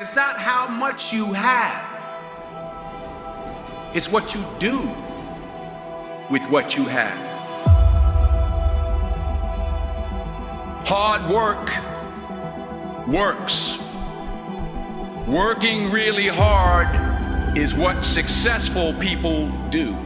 It's not how much you have. It's what you do with what you have. Hard work works. Working really hard is what successful people do.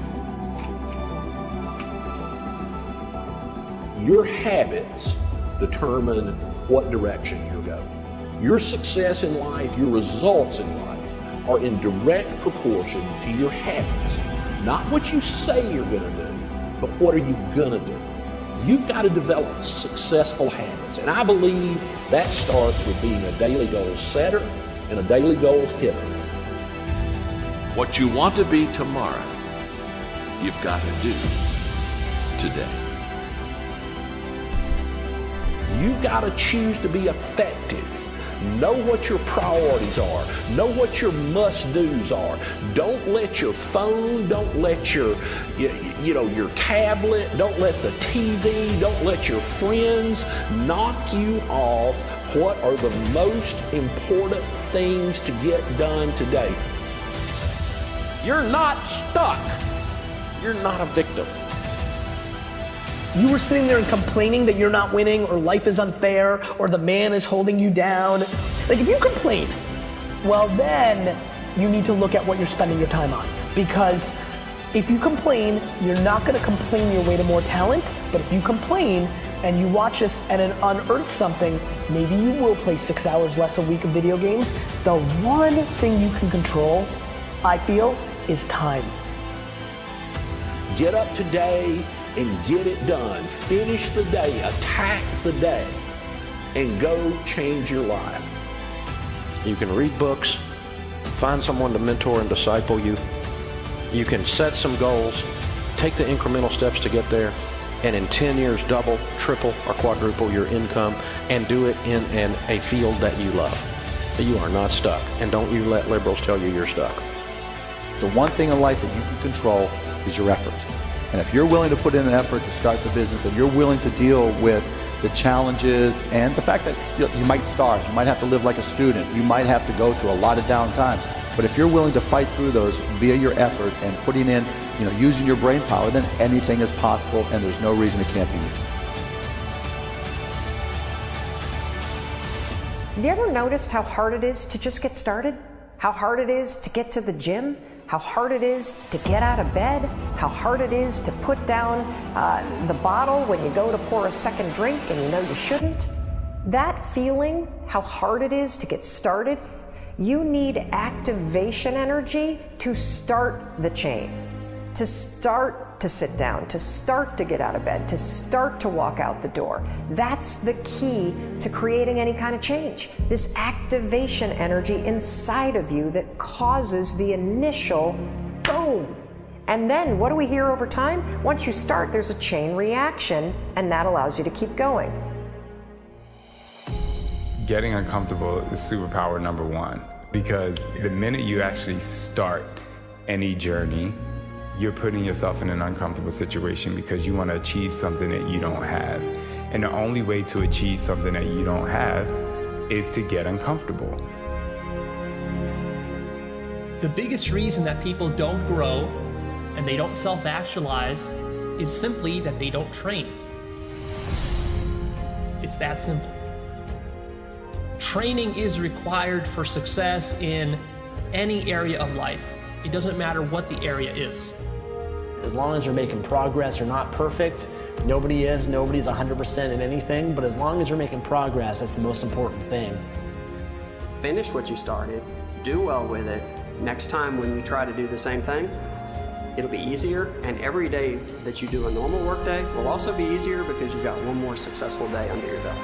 Your habits determine what direction you're going. Your success in life, your results in life are in direct proportion to your habits. Not what you say you're going to do, but what are you going to do? You've got to develop successful habits. And I believe that starts with being a daily goal setter and a daily goal hitter. What you want to be tomorrow, you've got to do today. You've got to choose to be effective. Know what your priorities are. Know what your must-dos are. Don't let your phone, don't let your tablet, don't let the TV, don't let your friends knock you off what are the most important things to get done today. You're not stuck. You're not a victim. You were sitting there and complaining that you're not winning, or life is unfair, or the man is holding you down. Like, if you complain, well then you need to look at what you're spending your time on. Because if you complain, you're not gonna complain your way to more talent, but if you complain and you watch this and it unearths something, maybe you will play 6 hours less a week of video games. The one thing you can control, I feel, is time. Get up today and get it done. Finish the day, attack the day, and go change your life. You can read books, find someone to mentor and disciple you. You can set some goals, take the incremental steps to get there, and in 10 years double, triple, or quadruple your income, and do it in a field that you love. You are not stuck, and don't you let liberals tell you you're stuck. The one thing in life that you can control is your effort. And if you're willing to put in an effort to start the business, and you're willing to deal with the challenges and the fact that you might starve, you might have to live like a student, you might have to go through a lot of down times, but if you're willing to fight through those via your effort and putting in, using your brain power, then anything is possible, and there's no reason it can't be you. Have you ever noticed how hard it is to just get started? How hard it is to get to the gym? How hard it is to get out of bed? How hard it is to put down the bottle when you go to pour a second drink and you know you shouldn't? That feeling, how hard it is to get started, you need activation energy to start the chain, to start to sit down, to start to get out of bed, to start to walk out the door. That's the key to creating any kind of change. This activation energy inside of you that causes the initial boom. And then what do we hear over time? Once you start, there's a chain reaction, and that allows you to keep going. Getting uncomfortable is superpower number one, because the minute you actually start any journey, you're putting yourself in an uncomfortable situation because you want to achieve something that you don't have. And the only way to achieve something that you don't have is to get uncomfortable. The biggest reason that people don't grow and they don't self-actualize is simply that they don't train. It's that simple. Training is required for success in any area of life. It doesn't matter what the area is. As long as you're making progress, you're not perfect. Nobody's 100% in anything, but as long as you're making progress, that's the most important thing. Finish what you started, do well with it. Next time when you try to do the same thing, it'll be easier, and every day that you do a normal work day will also be easier because you've got one more successful day under your belt.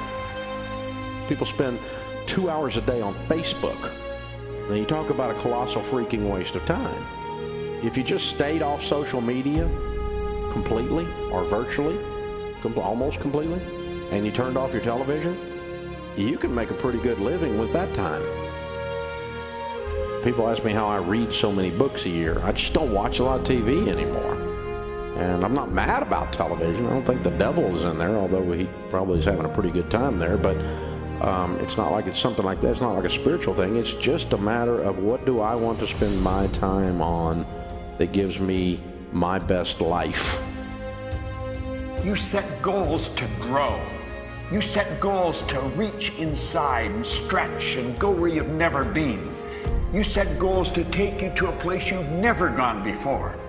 People spend 2 hours a day on Facebook. Now you talk about a colossal freaking waste of time. If you just stayed off social media completely or virtually, almost completely, and you turned off your television, you can make a pretty good living with that time. People ask me how I read so many books a year. I just don't watch a lot of TV anymore. And I'm not mad about television. I don't think the devil is in there, although he probably is having a pretty good time there. But It's not like it's something like that. It's not like a spiritual thing. It's just a matter of what do I want to spend my time on that gives me my best life. You set goals to grow. You set goals to reach inside and stretch and go where you've never been. You set goals to take you to a place you've never gone before.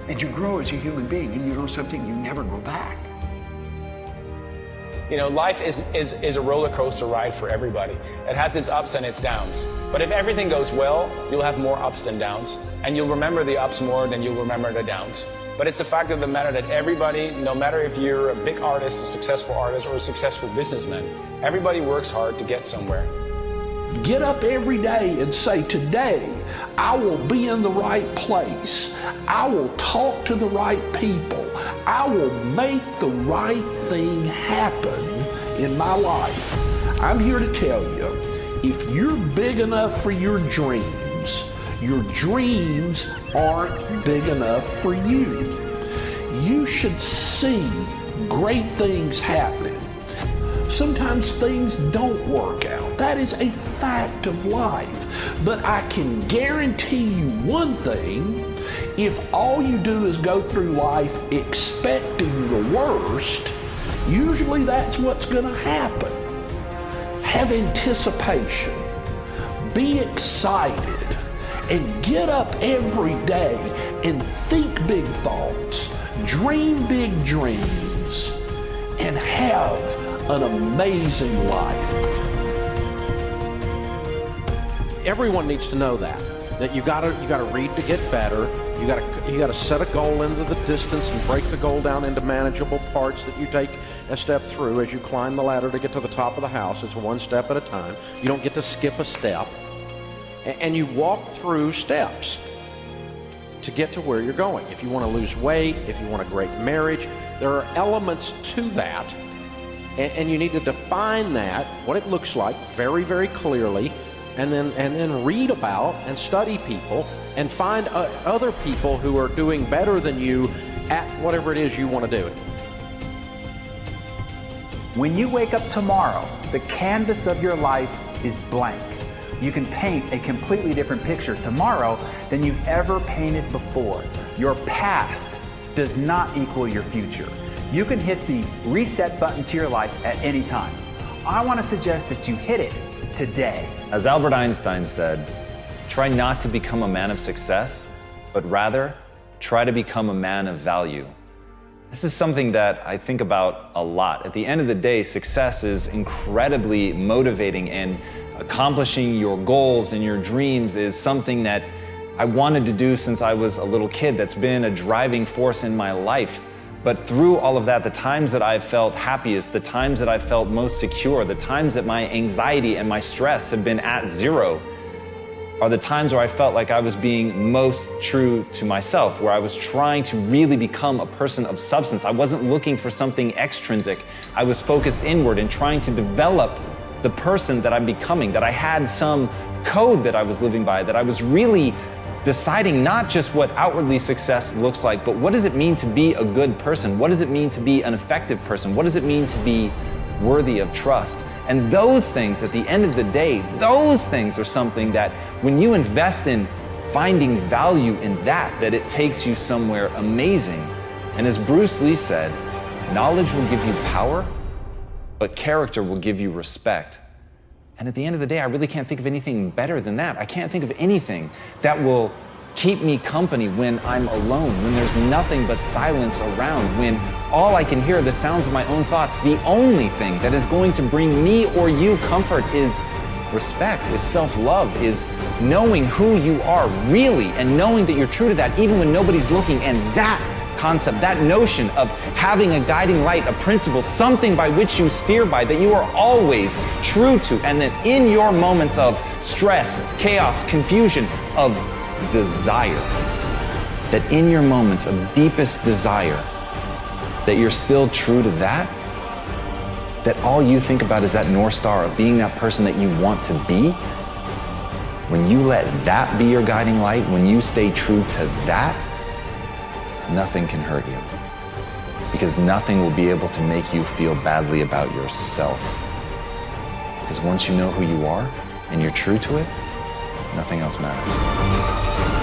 And you grow as a human being, and you know something, you never go back. You know, life is a roller coaster ride for everybody. It has its ups and its downs. But if everything goes well, you'll have more ups than downs. And you'll remember the ups more than you'll remember the downs. But it's a fact of the matter that everybody, no matter if you're a big artist, a successful artist, or a successful businessman, everybody works hard to get somewhere. Get up every day and say, today I will be in the right place. I will talk to the right people. I will make the right thing happen in my life. I'm here to tell you, if you're big enough for your dreams aren't big enough for you. You should see great things happening. Sometimes things don't work out. That is a fact of life. But I can guarantee you one thing, if all you do is go through life expecting the worst, usually that's what's going to happen. Have anticipation. Be excited. And get up every day and think big thoughts, dream big dreams, and have an amazing life. Everyone needs to know that you gotta read to get better. You gotta set a goal into the distance and break the goal down into manageable parts that you take a step through as you climb the ladder to get to the top of the house. It's one step at a time. You don't get to skip a step. And you walk through steps to get to where you're going. If you want to lose weight, if you want a great marriage, there are elements to that. And you need to define that, what it looks like, very, very clearly, and then read about and study people and find other people who are doing better than you at whatever it is you want to do. When you wake up tomorrow, the canvas of your life is blank. You can paint a completely different picture tomorrow than you've ever painted before. Your past does not equal your future. You can hit the reset button to your life at any time. I want to suggest that you hit it today. As Albert Einstein said, try not to become a man of success, but rather try to become a man of value. This is something that I think about a lot. At the end of the day, success is incredibly motivating, and accomplishing your goals and your dreams is something that I wanted to do since I was a little kid. That's been a driving force in my life. But through all of that, the times that I've felt happiest, the times that I felt most secure, the times that my anxiety and my stress have been at zero, are the times where I felt like I was being most true to myself, where I was trying to really become a person of substance. I wasn't looking for something extrinsic. I was focused inward and trying to develop the person that I'm becoming, that I had some code that I was living by, that I was really deciding not just what outwardly success looks like, but what does it mean to be a good person? What does it mean to be an effective person? What does it mean to be worthy of trust? And those things, at the end of the day, those things are something that when you invest in finding value in that it takes you somewhere amazing. And as Bruce Lee said, knowledge will give you power, but character will give you respect. And at the end of the day, I really can't think of anything better than that. I can't think of anything that will keep me company when I'm alone, when there's nothing but silence around, when all I can hear are the sounds of my own thoughts. The only thing that is going to bring me or you comfort is respect, is self-love, is knowing who you are really and knowing that you're true to that even when nobody's looking. And that concept, that notion of having a guiding light, a principle, something by which you steer by, that you are always true to, and that in your moments of stress, chaos, confusion, of desire, that in your moments of deepest desire, that you're still true to that all you think about is that North Star of being that person that you want to be. When you let that be your guiding light, when you stay true to that, nothing can hurt you, because nothing will be able to make you feel badly about yourself. Because once you know who you are and you're true to it, nothing else matters.